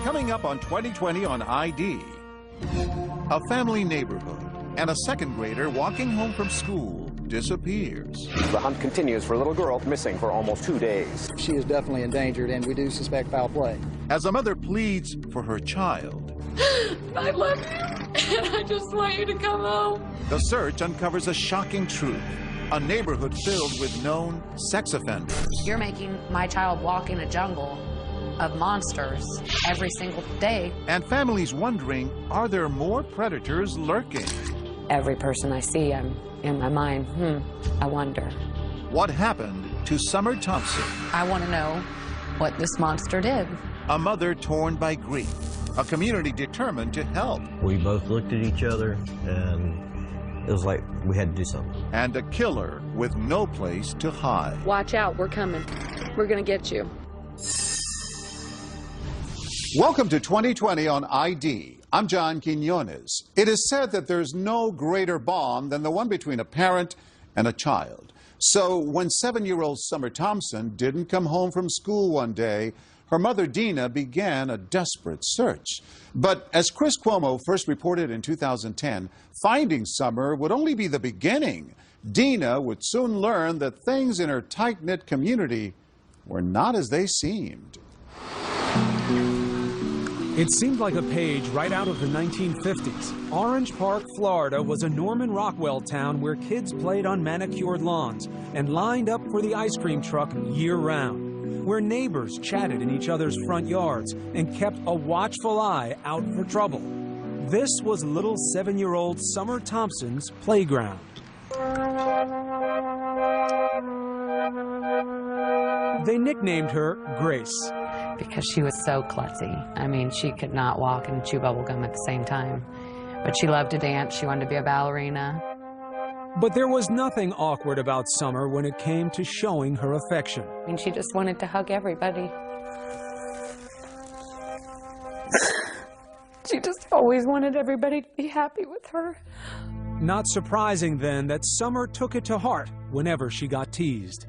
Coming up on 2020 on ID, a family neighborhood and a second grader walking home from school disappears. The hunt continues for a little girl missing for almost 2 days. She is definitely endangered, and we do suspect foul play. As a mother pleads for her child, I love you, and I just want you to come home. the search uncovers a shocking truth. A neighborhood filled with known sex offenders. You're making my child walk in a jungle of monsters every single day. And families wondering, are there more predators lurking? Every person I see, I'm in my mind, I wonder. What happened to Summer Thompson? I want to know what this monster did. A mother torn by grief. A community determined to help. We both looked at each other, and it was like we had to do something. And a killer with no place to hide. Watch out, we're coming. We're gonna get you. Welcome to 2020 on ID. I'm John Quinones. It is said that there's no greater bond than the one between a parent and a child. So when 7-year-old Summer Thompson didn't come home from school one day, her mother Dina began a desperate search. But as Chris Cuomo first reported in 2010, finding Summer would only be the beginning. Dina would soon learn that things in her tight-knit community were not as they seemed. It seemed like a page right out of the 1950s. Orange Park, Florida was a Norman Rockwell town where kids played on manicured lawns and lined up for the ice cream truck year-round, where neighbors chatted in each other's front yards and kept a watchful eye out for trouble. This was little 7-year-old Summer Thompson's playground. They nicknamed her Grace. Because she was so klutzy. I mean, she could not walk and chew bubble gum at the same time. But she loved to dance. She wanted to be a ballerina. But there was nothing awkward about Summer when it came to showing her affection. I mean, she just wanted to hug everybody. She just always wanted everybody to be happy with her. Not surprising, then, that Summer took it to heart whenever she got teased.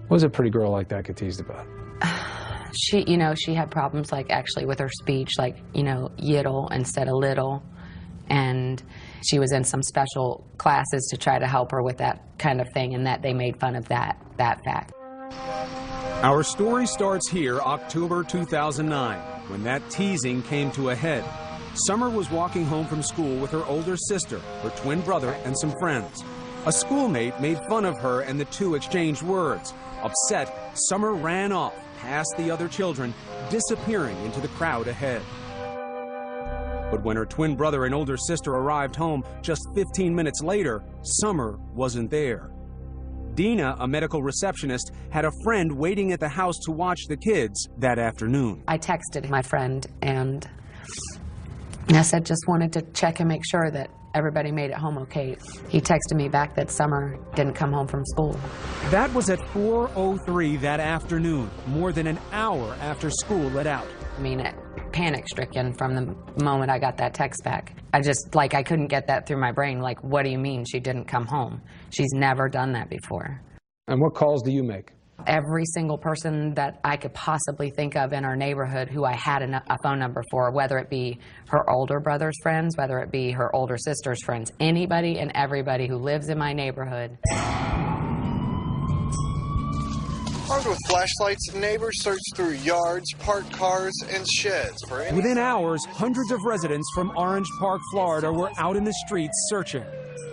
What does a pretty girl like that get teased about? She had problems, like, actually with her speech, like, yiddle instead of little. And she was in some special classes to try to help her with that kind of thing, and that they made fun of that fact. Our story starts here, October 2009, when that teasing came to a head. Summer was walking home from school with her older sister, her twin brother, and some friends. A schoolmate made fun of her, and the two exchanged words. Upset, Summer ran off past the other children, disappearing into the crowd ahead. But when her twin brother and older sister arrived home just 15 minutes later, Summer wasn't there. Dina, a medical receptionist, had a friend waiting at the house to watch the kids that afternoon. I texted my friend, and I said, just wanted to check and make sure that everybody made it home okay. He texted me back that Summer didn't come home from school. That was at 4:03 that afternoon, more than an hour after school let out. I mean, panic-stricken from the moment I got that text back. I couldn't get that through my brain. Like, what do you mean she didn't come home? She's never done that before. And what calls do you make? Every single person that I could possibly think of in our neighborhood who I had a phone number for, whether it be her older brother's friends, whether it be her older sister's friends, anybody and everybody who lives in my neighborhood. Armed with flashlights, neighbors searched through yards, parked cars, and sheds for any... Within hours, hundreds of residents from Orange Park, Florida were out in the streets searching.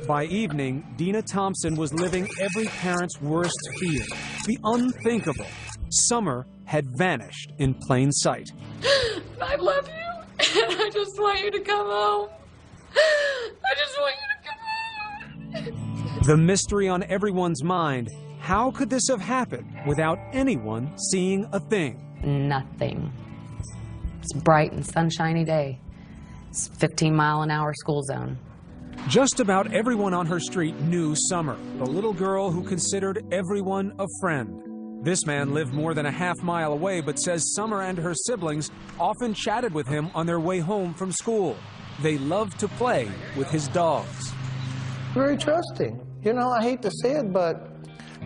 By evening, Dina Thompson was living every parent's worst fear. The unthinkable. Summer had vanished in plain sight. I love you, and I just want you to come home. I just want you to come home. The mystery on everyone's mind. How could this have happened without anyone seeing a thing? Nothing. It's a bright and sunshiny day. It's 15-mile-an-hour school zone. Just about everyone on her street knew Summer, the little girl who considered everyone a friend. This man lived more than a half-mile away, but says Summer and her siblings often chatted with him on their way home from school. They loved to play with his dogs. Very trusting. I hate to say it, but,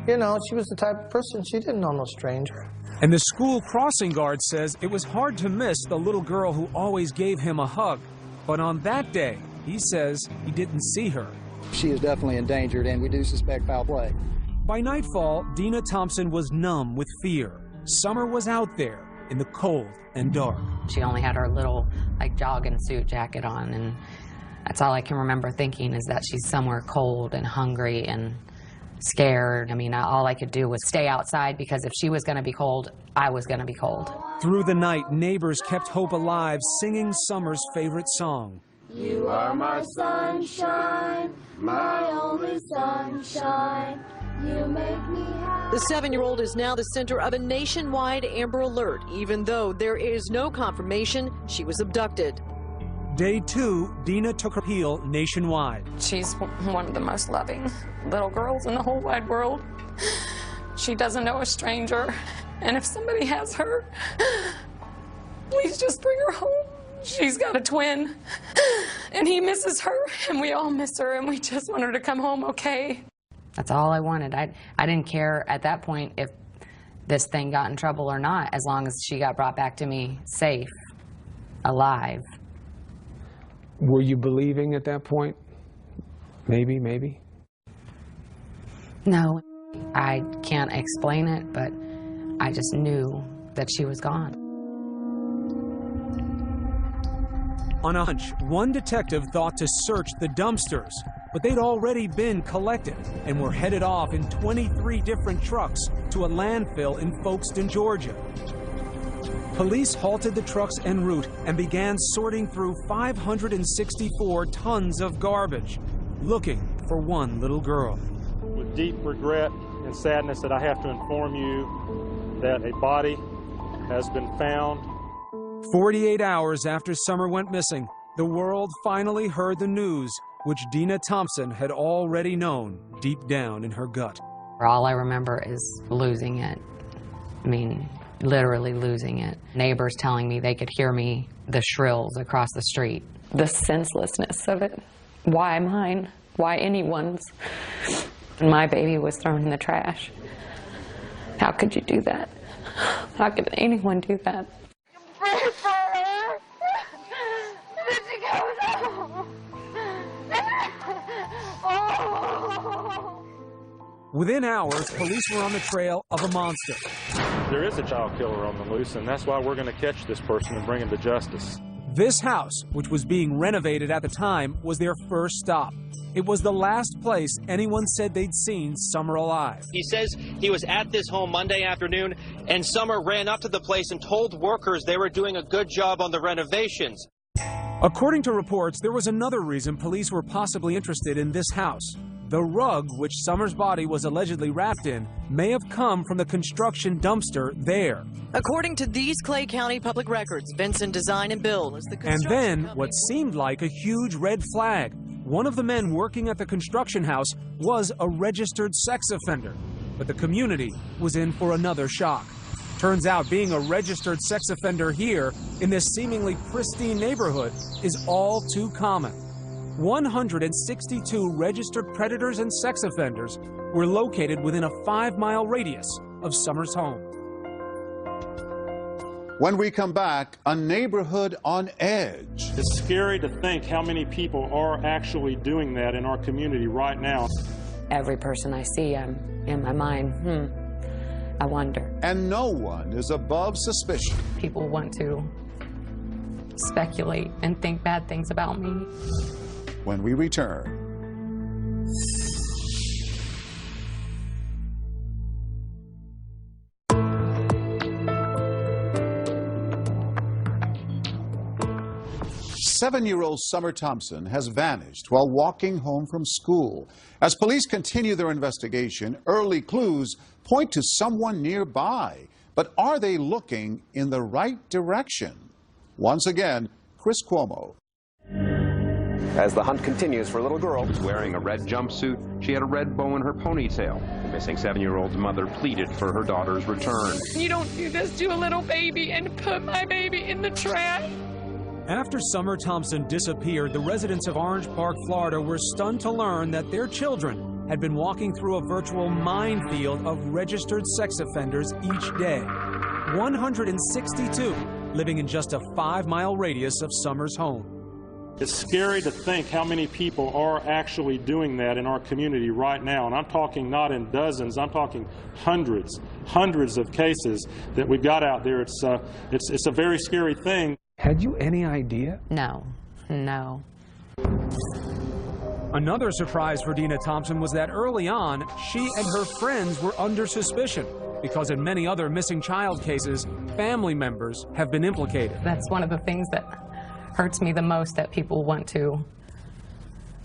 she was the type of person, she didn't know no stranger. And the school crossing guard says it was hard to miss the little girl who always gave him a hug. But on that day, he says he didn't see her. She is definitely endangered, and we do suspect foul play. By nightfall, Dina Thompson was numb with fear. Summer was out there in the cold and dark. She only had her little, jogging suit jacket on, and that's all I can remember thinking is that she's somewhere cold and hungry and scared. I mean, all I could do was stay outside because if she was going to be cold, I was going to be cold. Through the night, neighbors kept hope alive, singing Summer's favorite song. You are my sunshine, my only sunshine. You make me happy. The 7-year-old is now the center of a nationwide Amber Alert, even though there is no confirmation she was abducted. Day 2, Dina took her appeal nationwide. She's one of the most loving little girls in the whole wide world. She doesn't know a stranger, and if somebody has her, please just bring her home. She's got a twin, and he misses her, and we all miss her, and we just want her to come home okay. That's all I wanted. I didn't care at that point if this thing got in trouble or not, as long as she got brought back to me safe, alive. Were you believing at that point? Maybe. No, I can't explain it, but I just knew that she was gone. On a hunch, one detective thought to search the dumpsters, but they'd already been collected and were headed off in 23 different trucks to a landfill in Folkestone, Georgia. Police halted the trucks en route and began sorting through 564 tons of garbage, looking for one little girl. With deep regret and sadness that I have to inform you that a body has been found. 48 hours after Summer went missing, the world finally heard the news, which Dina Thompson had already known deep down in her gut. All I remember is losing it. I mean, literally losing it. Neighbors telling me they could hear me, the shrills across the street. The senselessness of it. Why mine? Why anyone's? And my baby was thrown in the trash. How could you do that? How could anyone do that? Pray for her. Then she goes home. Oh. Within hours, police were on the trail of a monster. There is a child killer on the loose, and that's why we're going to catch this person and bring him to justice. This house, which was being renovated at the time, was their first stop. It was the last place anyone said they'd seen Summer alive. He says he was at this home Monday afternoon, and Summer ran up to the place and told workers they were doing a good job on the renovations. According to reports, there was another reason police were possibly interested in this house. The rug, which Summer's body was allegedly wrapped in, may have come from the construction dumpster there. According to these Clay County public records, Vincent Design and Build is the construction And then, company. what seemed like a huge red flag. One of the men working at the construction house was a registered sex offender. But the community was in for another shock. Turns out being a registered sex offender here, in this seemingly pristine neighborhood, is all too common. 162 registered predators and sex offenders were located within a 5-mile radius of Summer's home. When we come back, a neighborhood on edge. It's scary to think how many people are actually doing that in our community right now. Every person I see, I'm in my mind, I wonder. And no one is above suspicion. People want to speculate and think bad things about me. When we return. Seven-year-old Summer Thompson has vanished while walking home from school. As police continue their investigation, early clues point to someone nearby. But are they looking in the right direction? Once again, Chris Cuomo. As the hunt continues for a little girl. Wearing a red jumpsuit, she had a red bow in her ponytail. The missing 7-year-old's mother pleaded for her daughter's return. You don't do this to a little baby and put my baby in the trash. After Summer Thompson disappeared, the residents of Orange Park, Florida were stunned to learn that their children had been walking through a virtual minefield of registered sex offenders each day. 162 living in just a 5-mile radius of Summer's home. It's scary to think how many people are actually doing that in our community right now. And I'm talking not in dozens, I'm talking hundreds of cases that we've got out there. It's a very scary thing. Had you any idea? No. Another surprise for Dina Thompson was that early on, she and her friends were under suspicion because in many other missing child cases, family members have been implicated. That's one of the things that hurts me the most, that people want to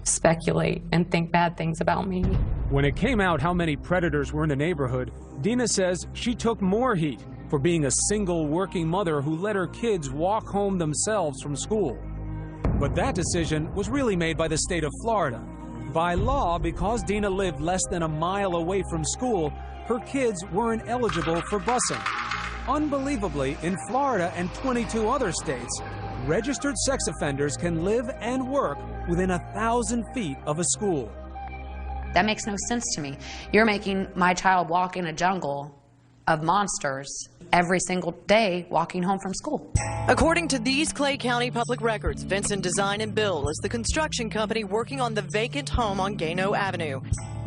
speculate and think bad things about me. When it came out how many predators were in the neighborhood, Dina says she took more heat for being a single working mother who let her kids walk home themselves from school. But that decision was really made by the state of Florida. By law, because Dina lived less than a mile away from school, her kids weren't eligible for busing. Unbelievably, in Florida and 22 other states, registered sex offenders can live and work within 1,000 feet of a school. That makes no sense to me. You're making my child walk in a jungle of monsters every single day walking home from school. According to these Clay County public records, Vincent Design and Build is the construction company working on the vacant home on Gano Avenue.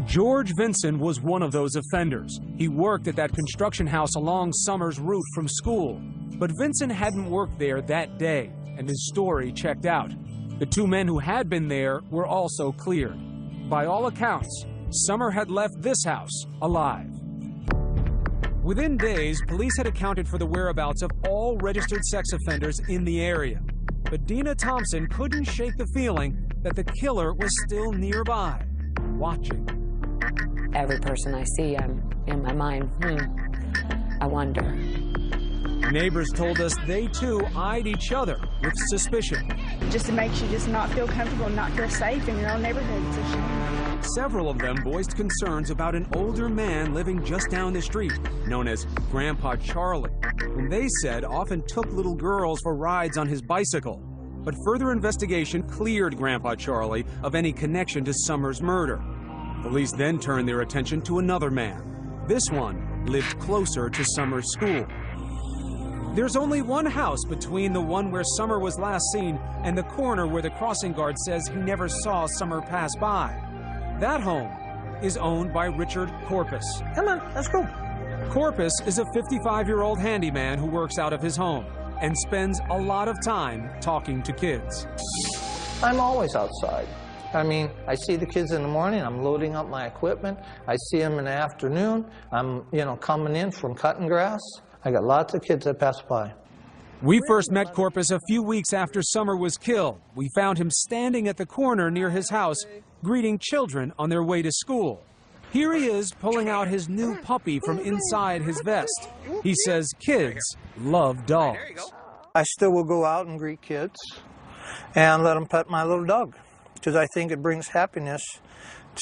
George Vinson was one of those offenders. He worked at that construction house along Summer's route from school. But Vinson hadn't worked there that day, and his story checked out. The two men who had been there were also cleared. By all accounts, Summer had left this house alive. Within days, police had accounted for the whereabouts of all registered sex offenders in the area. But Dina Thompson couldn't shake the feeling that the killer was still nearby, watching. Every person I see, I'm in my mind, I wonder. Neighbors told us they too eyed each other with suspicion. Just it makes you just not feel comfortable and not feel safe in your own neighborhood. It's a shame. Several of them voiced concerns about an older man living just down the street, known as Grandpa Charlie, whom they said often took little girls for rides on his bicycle. But further investigation cleared Grandpa Charlie of any connection to Summer's murder. Police then turned their attention to another man. This one lived closer to Summer's school. There's only one house between the one where Summer was last seen and the corner where the crossing guard says he never saw Summer pass by. That home is owned by Richard Corpus. Come on, let's go. Corpus is a 55-year-old handyman who works out of his home and spends a lot of time talking to kids. I'm always outside. I mean, I see the kids in the morning, I'm loading up my equipment. I see them in the afternoon. I'm, coming in from cutting grass. I got lots of kids that pass by. We first met Corpus a few weeks after Summer was killed. We found him standing at the corner near his house, greeting children on their way to school. Here he is pulling out his new puppy from inside his vest. He says kids love dogs. I still will go out and greet kids and let them pet my little dog, because I think it brings happiness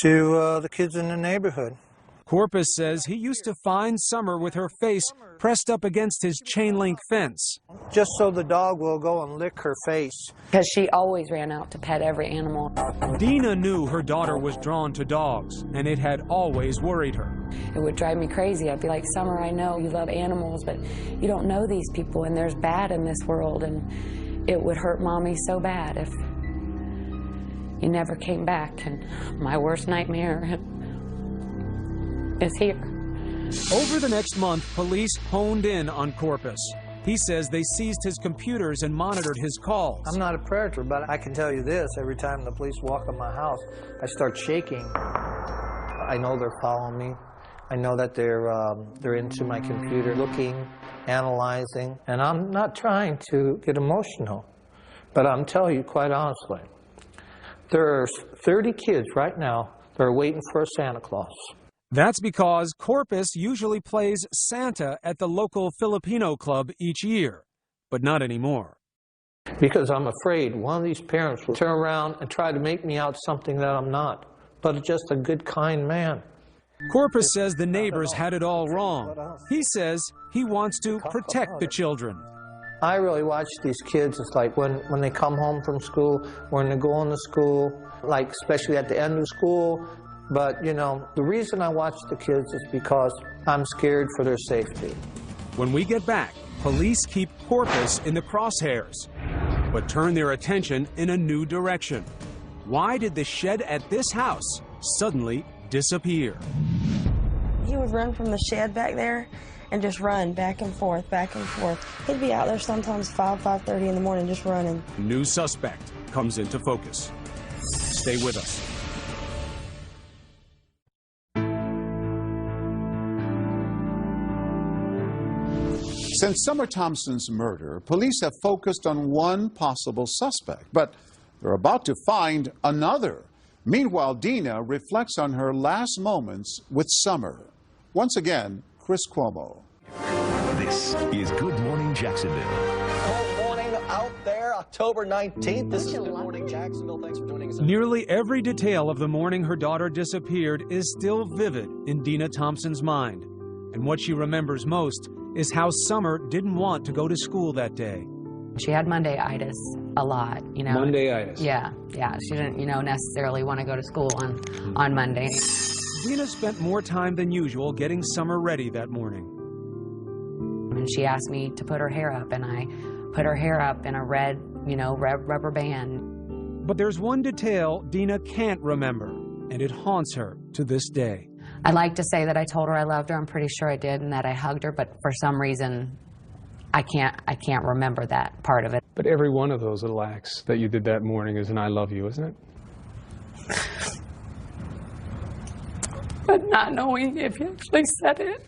to the kids in the neighborhood. Corpus says he used to find Summer with her face pressed up against his chain-link fence. Just so the dog will go and lick her face. Because she always ran out to pet every animal. Dina knew her daughter was drawn to dogs, and it had always worried her. It would drive me crazy. I'd be like, Summer, I know you love animals, but you don't know these people, and there's bad in this world, and it would hurt Mommy so bad if you never came back. And my worst nightmare is here. Over the next month, police honed in on Corpus. He says they seized his computers and monitored his calls. I'm not a predator, but I can tell you this, every time the police walk in my house, I start shaking. I know they're following me. I know that they're into my computer, looking, analyzing, and I'm not trying to get emotional, but I'm telling you quite honestly, there's 30 kids right now that are waiting for a Santa Claus. That's because Corpus usually plays Santa at the local Filipino club each year, but not anymore. Because I'm afraid one of these parents will turn around and try to make me out something that I'm not, but just a good, kind man. Corpus says the neighbors had it all wrong. He says he wants to protect the children. I really watch these kids. It's like when they come home from school, when they go into school, like especially at the end of school. But, the reason I watch the kids is because I'm scared for their safety. When we get back, police keep Corpus in the crosshairs, but turn their attention in a new direction. Why did the shed at this house suddenly disappear? He would run from the shed back there and just run back and forth, back and forth. He'd be out there sometimes 5:30 in the morning just running. New suspect comes into focus. Stay with us. Since Summer Thompson's murder, police have focused on one possible suspect, but they're about to find another. Meanwhile, Dina reflects on her last moments with Summer. Once again, Chris Cuomo. This is Good Morning Jacksonville. Good morning out there, October 19th. This is Good Morning Jacksonville. Thanks for joining us. Nearly every detail of the morning her daughter disappeared is still vivid in Dina Thompson's mind. And what she remembers most is how Summer didn't want to go to school that day. She had Monday-itis a lot, you know. Monday-itis. Yeah. She didn't, necessarily want to go to school on Monday. Dina spent more time than usual getting Summer ready that morning. And she asked me to put her hair up, and I put her hair up in a red, red rubber band. But there's one detail Dina can't remember, and it haunts her to this day. I like to say that I told her I loved her. I'm pretty sure I did, and that I hugged her, but for some reason, I can't remember that part of it. But every one of those little acts that you did that morning is an I love you, isn't it? But not knowing if you actually said it.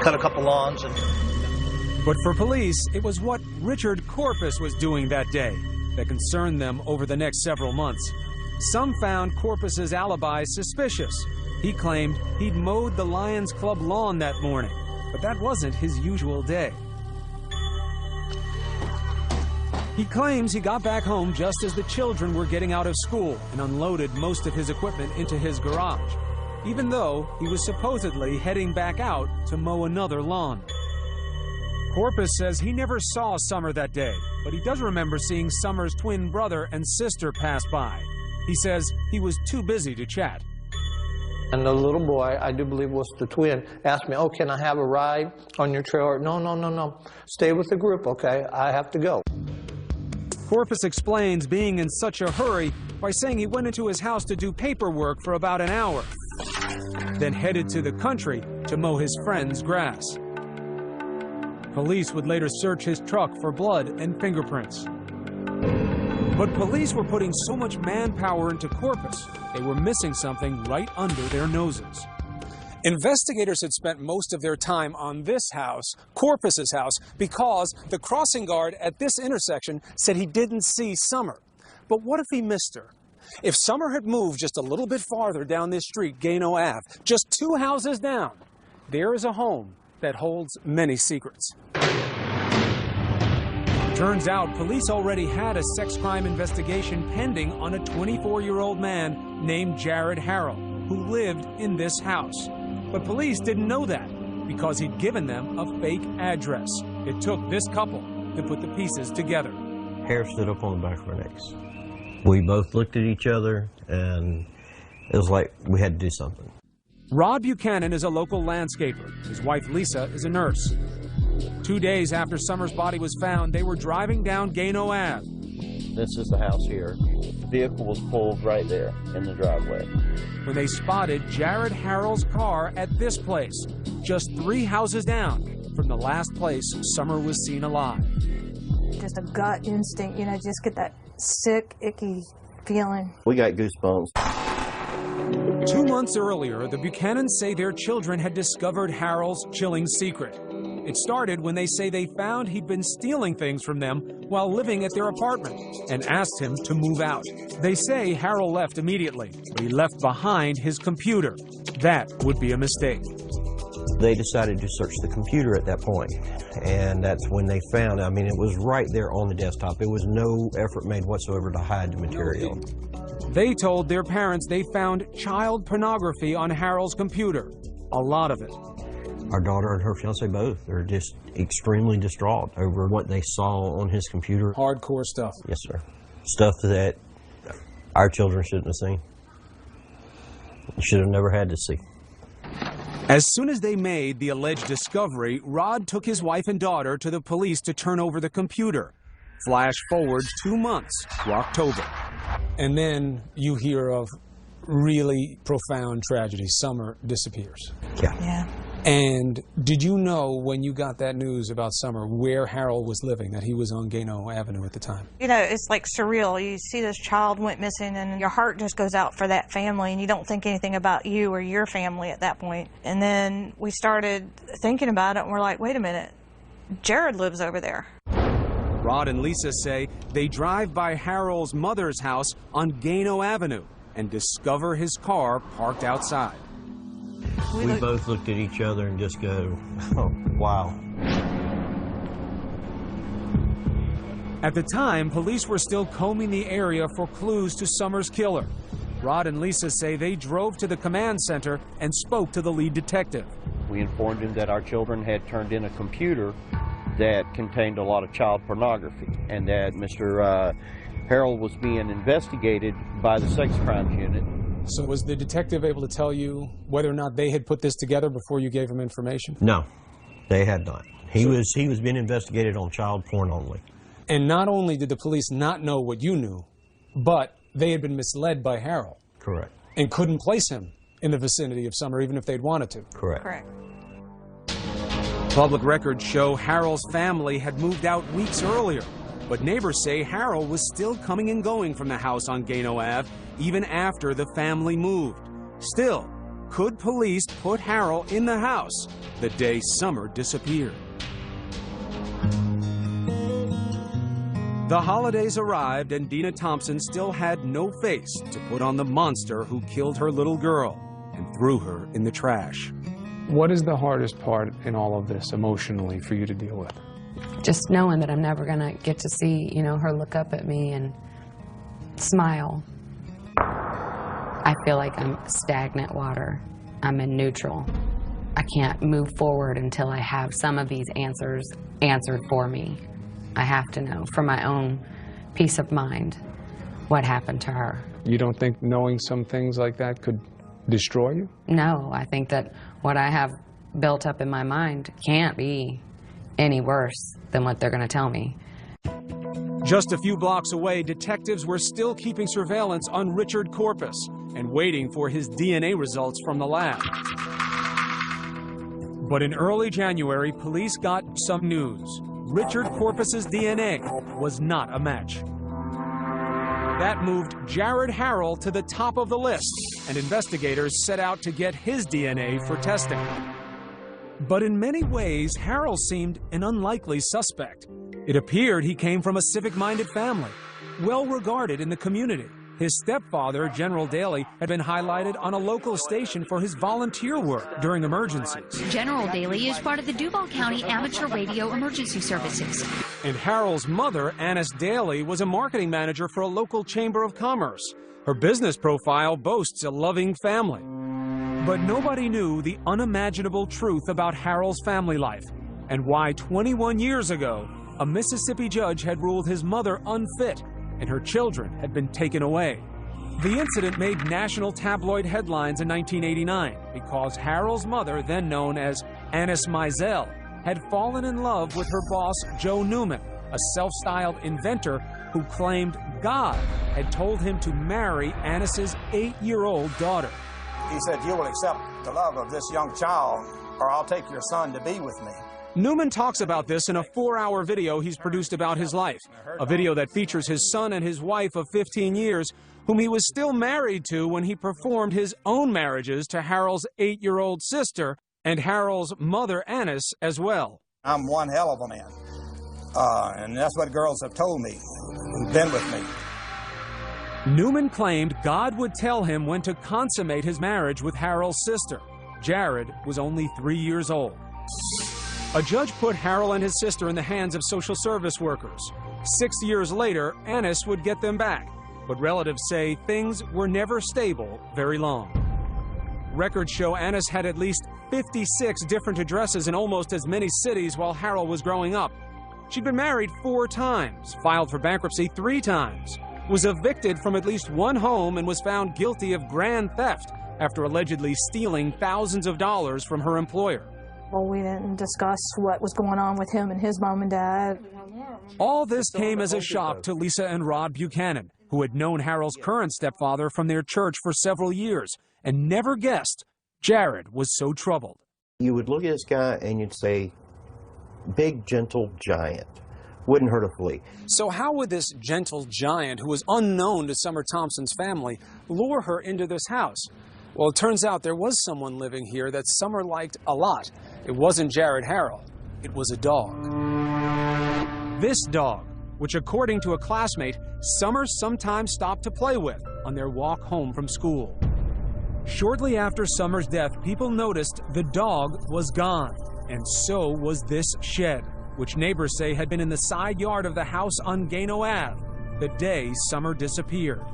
Cut a couple lawns and... But for police, it was what Richard Corpus was doing that day that concerned them over the next several months. Some found Corpus's alibi suspicious. He claimed he'd mowed the Lions Club lawn that morning, but that wasn't his usual day. He claims he got back home just as the children were getting out of school and unloaded most of his equipment into his garage, even though he was supposedly heading back out to mow another lawn. Corpus says he never saw Summer that day, but he does remember seeing Summer's twin brother and sister pass by. He says he was too busy to chat. And the little boy, I do believe was the twin, asked me, oh, can I have a ride on your trailer? No. Stay with the group, okay? I have to go. Corpus explains being in such a hurry by saying he went into his house to do paperwork for about an hour, then headed to the country to mow his friend's grass. Police would later search his truck for blood and fingerprints. But police were putting so much manpower into Corpus, they were missing something right under their noses. Investigators had spent most of their time on this house, Corpus's house, because the crossing guard at this intersection said he didn't see Summer. But what if he missed her? If Summer had moved just a little bit farther down this street, Gano Ave, just 2 houses down, there is a home that holds many secrets. Turns out police already had a sex crime investigation pending on a 24-year-old man named Jared Harrell, who lived in this house. But police didn't know that because he'd given them a fake address. It took this couple to put the pieces together. Hair stood up on the back of our necks. We both looked at each other, and it was like we had to do something. Rod Buchanan is a local landscaper. His wife, Lisa, is a nurse. 2 days after Summer's body was found, they were driving down Gano Ave. This is the house here. The vehicle was pulled right there in the driveway. When they spotted Jared Harrell's car at this place, just 3 houses down from the last place Summer was seen alive. Just a gut instinct, just get that sick, icky feeling. We got goosebumps. 2 months earlier, the Buchanans say their children had discovered Harrell's chilling secret. It started when they say they found he'd been stealing things from them while living at their apartment and asked him to move out. They say Harrell left immediately, but he left behind his computer. That would be a mistake. They decided to search the computer at that point, and that's when they found, it was right there on the desktop. It was no effort made whatsoever to hide the material. They told their parents they found child pornography on Harrell's computer, a lot of it. Our daughter and her fiance both are just extremely distraught over what they saw on his computer. Hardcore stuff. Yes, sir. Stuff that our children shouldn't have seen. Should have never had to see. As soon as they made the alleged discovery, Rod took his wife and daughter to the police to turn over the computer. Flash forward 2 months to October. And then you hear of really profound tragedy. Summer disappears. Yeah. And did you know when you got that news about Summer where Harold was living, that he was on Gano Avenue at the time? You know, it's like surreal. You see this child went missing and your heart just goes out for that family and you don't think anything about you or your family at that point. And then we started thinking about it and we're like, wait a minute, Jared lives over there. Rod and Lisa say they drive by Harold's mother's house on Gano Avenue and discover his car parked outside. We both looked at each other and just go, oh, wow. At the time, police were still combing the area for clues to Summer's killer. Rod and Lisa say they drove to the command center and spoke to the lead detective. We informed him that our children had turned in a computer that contained a lot of child pornography and that Mr. Harold was being investigated by the sex crimes unit. So was the detective able to tell you whether or not they had put this together before you gave him information? No, they had not. He was being investigated on child porn only. And not only did the police not know what you knew, but they had been misled by Harold. Correct. And couldn't place him in the vicinity of Summer even if they'd wanted to. Correct. Correct. Public records show Harold's family had moved out weeks earlier, but neighbors say Harold was still coming and going from the house on Gano Ave even after the family moved. Still, could police put Harold in the house the day Summer disappeared? The holidays arrived and Dina Thompson still had no face to put on the monster who killed her little girl and threw her in the trash. What is the hardest part in all of this emotionally for you to deal with? Just knowing that I'm never going to get to see, you know, her look up at me and smile. I feel like I'm stagnant water. I'm in neutral. I can't move forward until I have some of these answers answered for me. I have to know for my own peace of mind what happened to her. You don't think knowing some things like that could destroy you? No, I think that what I have built up in my mind can't be any worse than what they're going to tell me. Just a few blocks away, detectives were still keeping surveillance on Richard Corpus and waiting for his DNA results from the lab. But in early January, police got some news. Richard Corpus's DNA was not a match. That moved Jared Harold to the top of the list, and investigators set out to get his DNA for testing. But in many ways, Harold seemed an unlikely suspect. It appeared he came from a civic-minded family, well-regarded in the community. His stepfather, General Daly, had been highlighted on a local station for his volunteer work during emergencies. General Daly is part of the Duval County Amateur Radio Emergency Services. And Harold's mother, Annis Daly, was a marketing manager for a local chamber of commerce. Her business profile boasts a loving family. But nobody knew the unimaginable truth about Harold's family life and why 21 years ago, a Mississippi judge had ruled his mother unfit and her children had been taken away. The incident made national tabloid headlines in 1989 because Harold's mother, then known as Annis Mizell, had fallen in love with her boss, Joe Newman, a self-styled inventor who claimed God had told him to marry Annis's 8-year-old daughter. He said, "You will accept the love of this young child, or I'll take your son to be with me." Newman talks about this in a 4-hour video he's produced about his life, a video that features his son and his wife of 15 years, whom he was still married to when he performed his own marriages to Harold's 8-year-old sister and Harold's mother, Annis, as well. I'm one hell of a man, and that's what girls have told me who've been with me. Newman claimed God would tell him when to consummate his marriage with Harold's sister. Jared was only 3 years old. A judge put Harold and his sister in the hands of social service workers. 6 years later, Annis would get them back, but relatives say things were never stable very long. Records show Annis had at least 56 different addresses in almost as many cities while Harold was growing up. She'd been married 4 times, filed for bankruptcy 3 times, was evicted from at least 1 home, and was found guilty of grand theft after allegedly stealing thousands of dollars from her employer. Well, we didn't discuss what was going on with him and his mom and dad. All this came as a shock to Lisa and Rod Buchanan, who had known Harold's current stepfather from their church for several years and never guessed Jared was so troubled. You would look at this guy and you'd say, big, gentle giant. Wouldn't hurt a flea. So how would this gentle giant, who was unknown to Summer Thompson's family, lure her into this house? Well, it turns out there was someone living here that Summer liked a lot. It wasn't Jared Harrell. It was a dog. This dog, which according to a classmate, Summer sometimes stopped to play with on their walk home from school. Shortly after Summer's death, people noticed the dog was gone, and so was this shed, which neighbors say had been in the side yard of the house on Gano Ave the day Summer disappeared.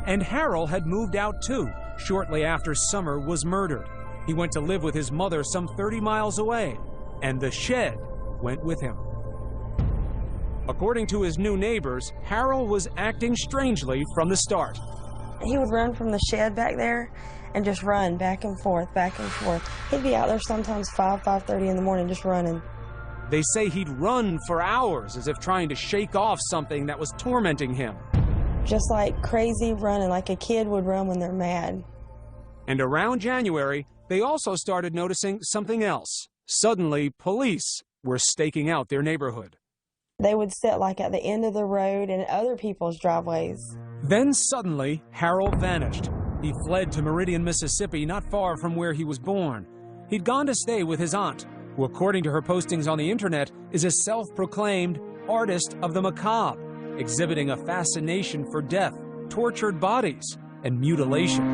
And Harold had moved out too, shortly after Summer was murdered. He went to live with his mother some 30 miles away, and the shed went with him. According to his new neighbors, Harold was acting strangely from the start. He would run from the shed back there and just run back and forth, back and forth. He'd be out there sometimes 5:30 in the morning just running. They say he'd run for hours as if trying to shake off something that was tormenting him. Just like crazy running, like a kid would run when they're mad. And around January, they also started noticing something else. Suddenly, police were staking out their neighborhood. They would sit like at the end of the road and other people's driveways. Then suddenly, Harold vanished. He fled to Meridian, Mississippi, not far from where he was born. He'd gone to stay with his aunt, who, according to her postings on the internet, is a self-proclaimed artist of the macabre, exhibiting a fascination for death, tortured bodies, and mutilation.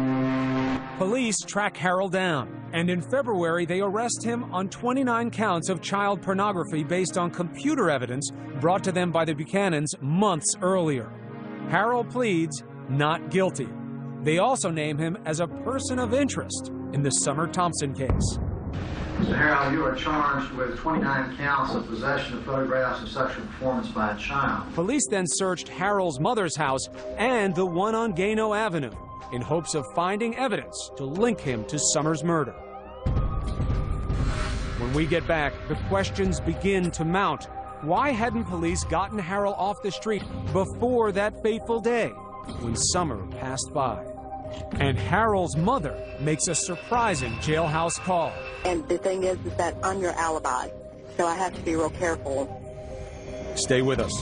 Police track Harold down, and in February they arrest him on 29 counts of child pornography based on computer evidence brought to them by the Buchanans months earlier. Harold pleads not guilty. They also name him as a person of interest in the Summer Thompson case. Mr. Harold, you are charged with 29 counts of possession of photographs of sexual performance by a child. Police then searched Harold's mother's house and the one on Gano Avenue in hopes of finding evidence to link him to Summer's murder. When we get back, the questions begin to mount. Why hadn't police gotten Harold off the street before that fateful day when Summer passed by? And Harold's mother makes a surprising jailhouse call. And the thing is that I'm your alibi, so I have to be real careful. Stay with us.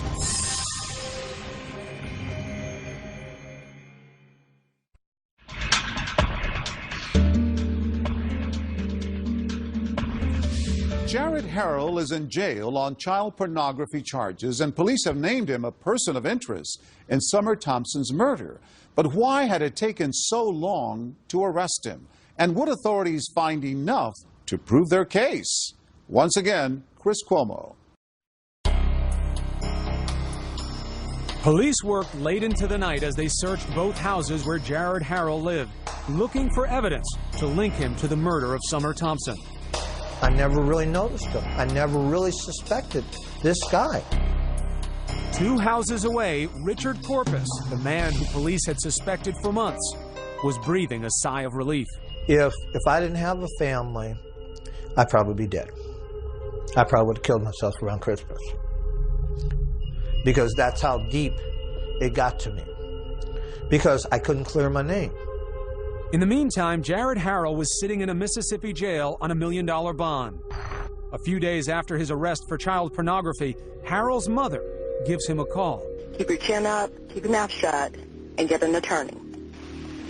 Jared Harrell is in jail on child pornography charges, and police have named him a person of interest in Summer Thompson's murder. But why had it taken so long to arrest him? And would authorities find enough to prove their case? Once again, Chris Cuomo. Police worked late into the night as they searched both houses where Jared Harrell lived, looking for evidence to link him to the murder of Summer Thompson. I never really noticed him. I never really suspected this guy. 2 houses away, Richard Corpus, the man who police had suspected for months, was breathing a sigh of relief. If I didn't have a family, I'd probably be dead. I probably would have killed myself around Christmas. Because that's how deep it got to me. Because I couldn't clear my name. In the meantime, Jared Harrell was sitting in a Mississippi jail on $1 million bond. A few days after his arrest for child pornography, Harrell's mother gives him a call. Keep your chin up, keep your mouth shut, and get an attorney.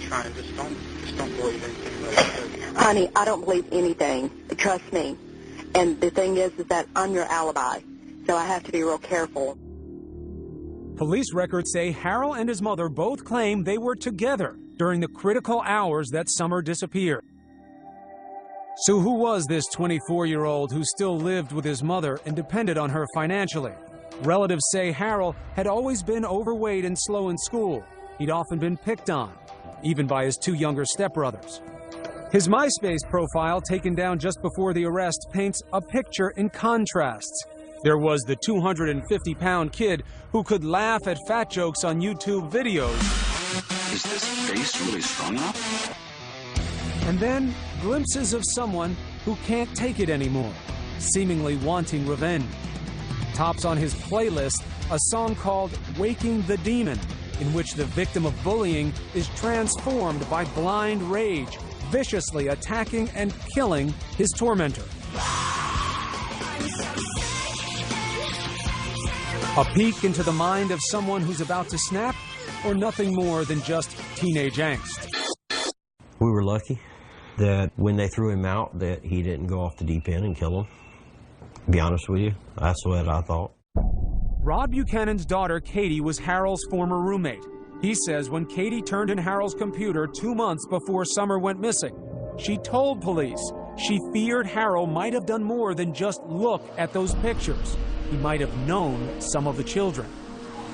Trying, just don't believe anything. Honey, I don't believe anything. Trust me. And the thing is that I'm your alibi, so I have to be real careful. Police records say Harrell and his mother both claim they were together during the critical hours that Summer disappeared. So who was this 24-year-old who still lived with his mother and depended on her financially? Relatives say Harrell had always been overweight and slow in school. He'd often been picked on, even by his 2 younger stepbrothers. His MySpace profile, taken down just before the arrest, paints a picture in contrasts. There was the 250-pound kid who could laugh at fat jokes on YouTube videos. Is this face really strong enough? And then glimpses of someone who can't take it anymore, seemingly wanting revenge. Tops on his playlist a song called Waking the Demon, in which the victim of bullying is transformed by blind rage, viciously attacking and killing his tormentor. A peek into the mind of someone who's about to snap, or nothing more than just teenage angst. We were lucky that when they threw him out that he didn't go off the deep end and kill him. To be honest with you, that's what I thought. Rod Buchanan's daughter, Katie, was Harold's former roommate. He says when Katie turned in Harold's computer 2 months before Summer went missing, she told police she feared Harold might have done more than just look at those pictures. He might have known some of the children.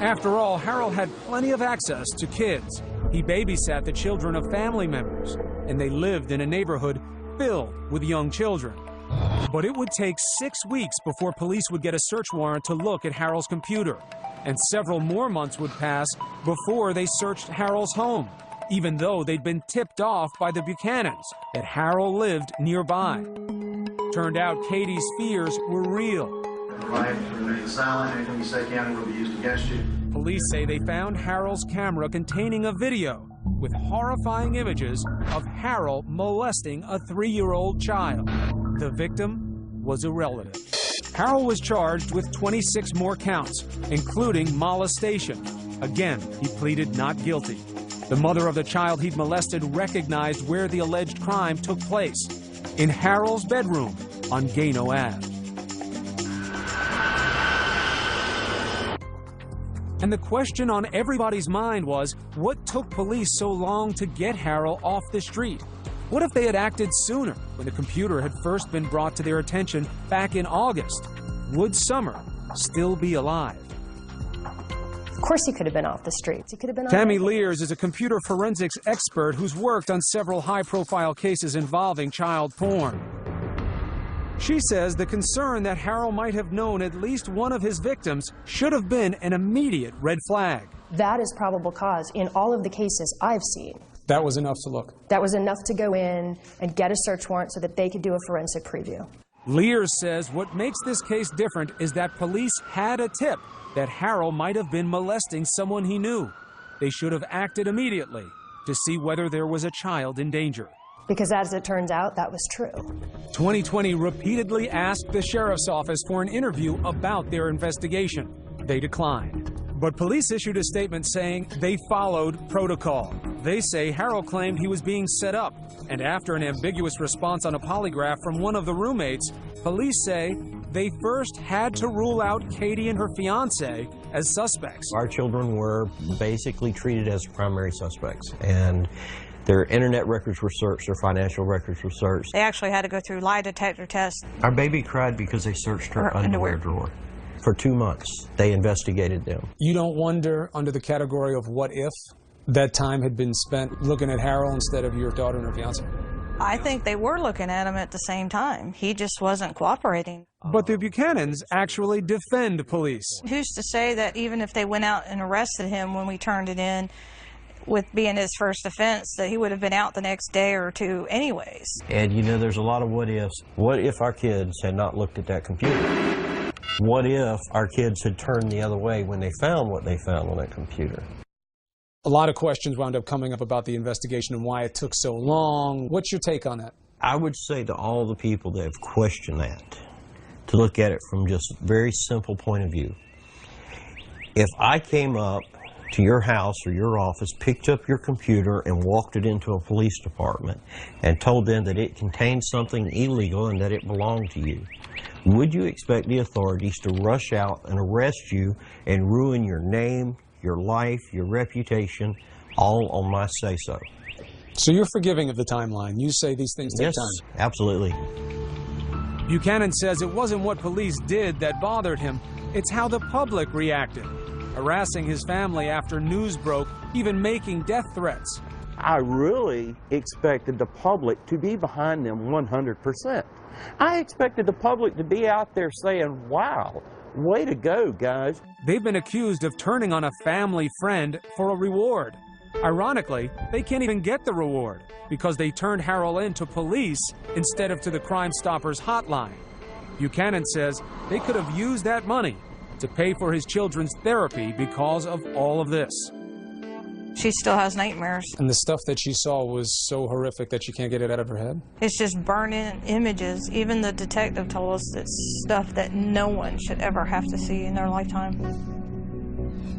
After all, Harold had plenty of access to kids. He babysat the children of family members, and they lived in a neighborhood filled with young children. But it would take 6 weeks before police would get a search warrant to look at Harold's computer. And several more months would pass before they searched Harold's home, even though they'd been tipped off by the Buchanans that Harold lived nearby. Turned out Katie's fears were real. Right, remain silent. Anything you say, County, will be used against you. Police say they found Harold's camera containing a video with horrifying images of Harold molesting a 3-year-old child. The victim was a relative. Harold was charged with 26 more counts, including molestation. Again, he pleaded not guilty. The mother of the child he'd molested recognized where the alleged crime took place, in Harold's bedroom on Gano Ave. And the question on everybody's mind was, what took police so long to get Harold off the street? What if they had acted sooner, when the computer had first been brought to their attention back in August? Would Summer still be alive? Of course he could have been off the streets. He could have been. Tammy Lears is a computer forensics expert who's worked on several high-profile cases involving child porn. She says the concern that Harold might have known at least one of his victims should have been an immediate red flag. That is probable cause in all of the cases I've seen. That was enough to look. That was enough to go in and get a search warrant so that they could do a forensic preview. Lears says what makes this case different is that police had a tip that Harold might have been molesting someone he knew. They should have acted immediately to see whether there was a child in danger. Because as it turns out, that was true. 2020 repeatedly asked the sheriff's office for an interview about their investigation. They declined. But police issued a statement saying they followed protocol. They say Harold claimed he was being set up. And after an ambiguous response on a polygraph from one of the roommates, police say they first had to rule out Katie and her fiancé as suspects. Our children were basically treated as primary suspects. And their internet records were searched, their financial records were searched. They actually had to go through lie detector tests. Our baby cried because they searched her underwear drawer. For 2 months, they investigated them. You don't wonder, under the category of what if, that time had been spent looking at Harold instead of your daughter and her fiance? I think they were looking at him at the same time. He just wasn't cooperating. But the Buchanans actually defend police. Who's to say that even if they went out and arrested him when we turned it in, with being his first offense, that he would have been out the next day or two anyways. And you know, there's a lot of what ifs. What if our kids had not looked at that computer? What if our kids had turned the other way when they found what they found on that computer? A lot of questions wound up coming up about the investigation and why it took so long. What's your take on that? I would say to all the people that have questioned that, to look at it from just a very simple point of view. If I came up to your house or your office, picked up your computer and walked it into a police department and told them that it contained something illegal and that it belonged to you, would you expect the authorities to rush out and arrest you and ruin your name, your life, your reputation, all on my say-so? So you're forgiving of the timeline. You say these things take time. Yes, absolutely. Buchanan says it wasn't what police did that bothered him. It's how the public reacted, harassing his family after news broke, even making death threats. I really expected the public to be behind them 100%. I expected the public to be out there saying, wow, way to go, guys. They've been accused of turning on a family friend for a reward. Ironically, they can't even get the reward because they turned Harrell in to police instead of to the Crime Stoppers hotline. Buchanan says they could have used that money to pay for his children's therapy because of all of this. She still has nightmares. And the stuff that she saw was so horrific that she can't get it out of her head? It's just burning images. Even the detective told us it's stuff that no one should ever have to see in their lifetime.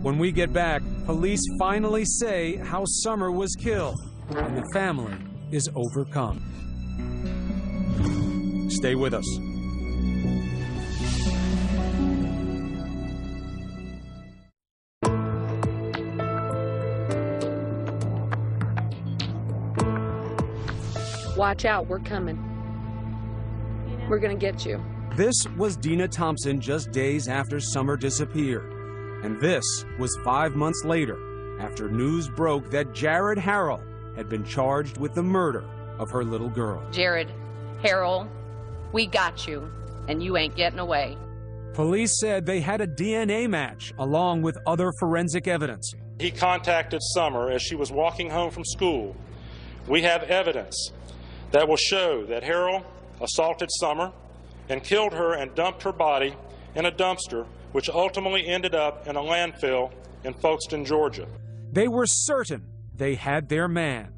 When we get back, police finally say how Summer was killed, and the family is overcome. Stay with us. Watch out, we're coming. We're gonna get you. This was Dina Thompson just days after Summer disappeared. And this was 5 months later, after news broke that Jared Harrell had been charged with the murder of her little girl. Jared Harrell, we got you, and you ain't getting away. Police said they had a DNA match along with other forensic evidence. He contacted Summer as she was walking home from school. We have evidence that will show that Harrell assaulted Summer and killed her and dumped her body in a dumpster, which ultimately ended up in a landfill in Folkestone, Georgia. They were certain they had their man,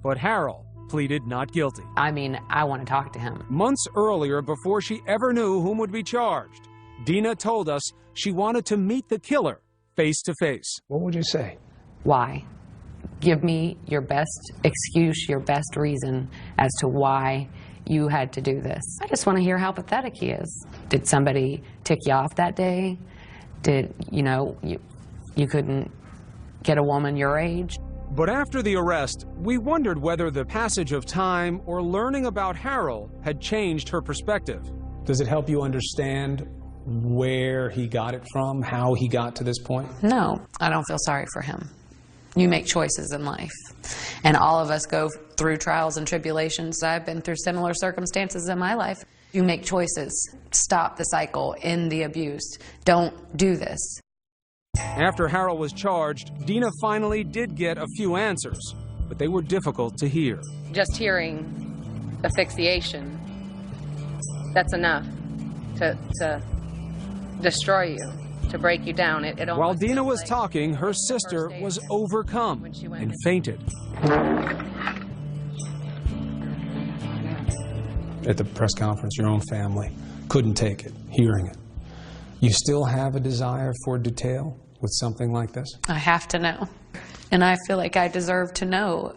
but Harrell pleaded not guilty. I mean, I want to talk to him. Months earlier, before she ever knew whom would be charged, Dina told us she wanted to meet the killer face to face. What would you say? Why? Give me your best excuse, your best reason as to why you had to do this. I just want to hear how pathetic he is. Did somebody tick you off that day? Did, you couldn't get a woman your age? But after the arrest, we wondered whether the passage of time or learning about Harrell had changed her perspective. Does it help you understand where he got it from, how he got to this point? No, I don't feel sorry for him. You make choices in life, and all of us go through trials and tribulations. I've been through similar circumstances in my life. You make choices. Stop the cycle, end the abuse. Don't do this. After Harrell was charged, Dina finally did get a few answers, but they were difficult to hear. Just hearing asphyxiation, that's enough to destroy you. To break you down. While Dina was talking, her sister was overcome and fainted. At the press conference, your own family couldn't take it, hearing it. You still have a desire for detail with something like this? I have to know. And I feel like I deserve to know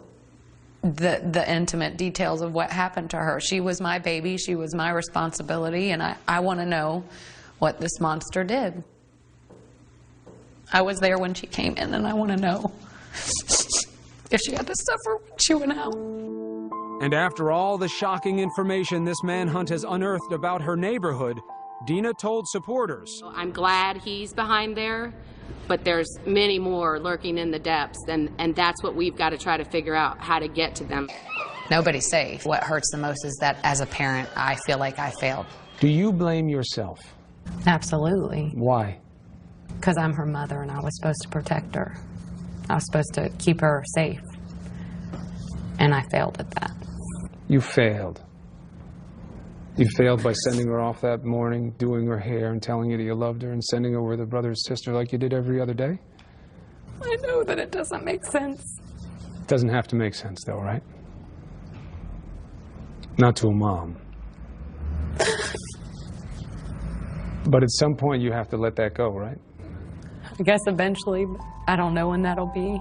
the intimate details of what happened to her. She was my baby. She was my responsibility. And I want to know what this monster did. I was there when she came in, and I want to know if she had to suffer when she went out. And after all the shocking information this manhunt has unearthed about her neighborhood, Dina told supporters, I'm glad he's behind there, but there's many more lurking in the depths, and that's what we've got to try to figure out, how to get to them. Nobody's safe. What hurts the most is that as a parent, I feel like I failed. Do you blame yourself? Absolutely. Why? Because I'm her mother and I was supposed to protect her. I was supposed to keep her safe. And I failed at that. You failed. You failed by sending her off that morning, doing her hair and telling you that you loved her and sending her with her brother and sister like you did every other day? I know that it doesn't make sense. It doesn't have to make sense though, right? Not to a mom. But at some point you have to let that go, right? I guess eventually, I don't know when that'll be.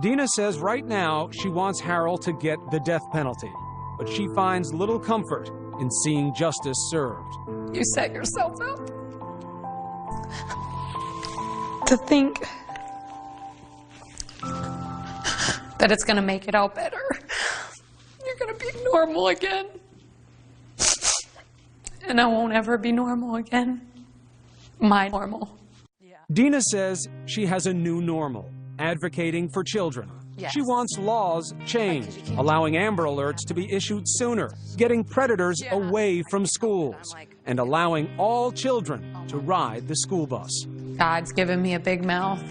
Dina says right now she wants Harrell to get the death penalty, but she finds little comfort in seeing justice served. You set yourself up to think that it's going to make it all better. You're going to be normal again. And I won't ever be normal again. My normal. Dina says she has a new normal, advocating for children. Yes. She wants laws changed, allowing Amber Alerts to be issued sooner, getting predators away from schools, and allowing all children to ride the school bus. God's given me a big mouth,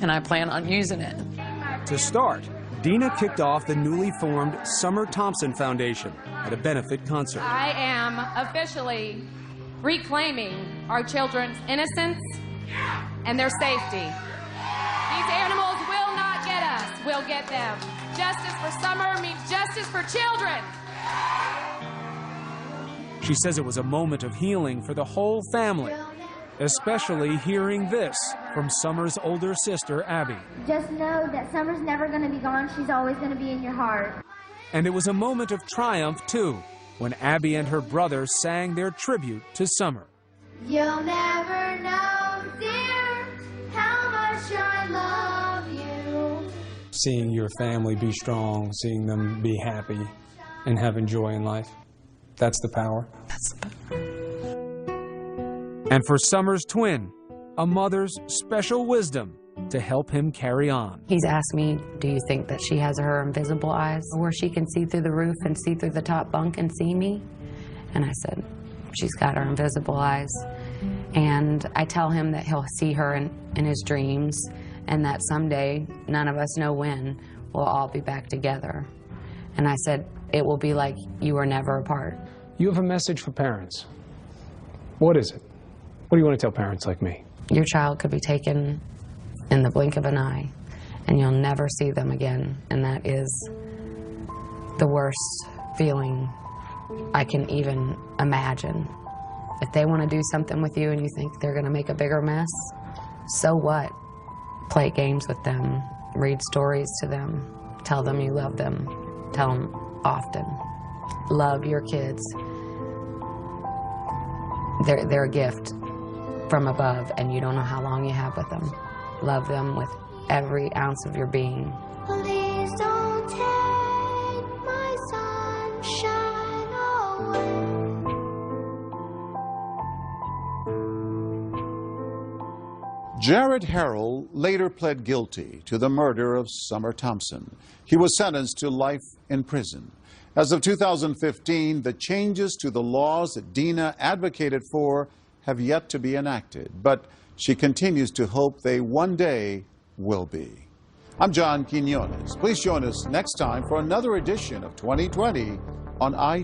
and I plan on using it. To start, Dina kicked off the newly formed Summer Thompson Foundation at a benefit concert. I am officially reclaiming our children's innocence and their safety. These animals will not get us, we'll get them. Justice for Summer means justice for children. She says it was a moment of healing for the whole family, especially hearing this from Summer's older sister, Abby. Just know that Summer's never going to be gone. She's always going to be in your heart. And it was a moment of triumph, too, when Abby and her brother sang their tribute to Summer. You'll never know, dear, how much I love you. Seeing your family be strong, seeing them be happy and having joy in life, that's the power. And for Summer's twin, a mother's special wisdom to help him carry on. He's asked me, do you think that she has her invisible eyes where she can see through the roof and see through the top bunk and see me? And I said, she's got her invisible eyes. And I tell him that he'll see her in his dreams, and that someday, none of us know when, we'll all be back together. And I said, it will be like you were never apart. You have a message for parents. What is it? What do you want to tell parents like me? Your child could be taken in the blink of an eye, and you'll never see them again. And that is the worst feeling I can even imagine. If they want to do something with you and you think they're going to make a bigger mess, so what? Play games with them, read stories to them, tell them you love them, tell them often. Love your kids. They're a gift from above, and you don't know how long you have with them. Love them with every ounce of your being. Please don't take my sunshine away. Jared Harrell later pled guilty to the murder of Summer Thompson. He was sentenced to life in prison. As of 2015, the changes to the laws that Dina advocated for have yet to be enacted, but she continues to hope they one day will be. I'm John Quinones. Please join us next time for another edition of 2020 on ID.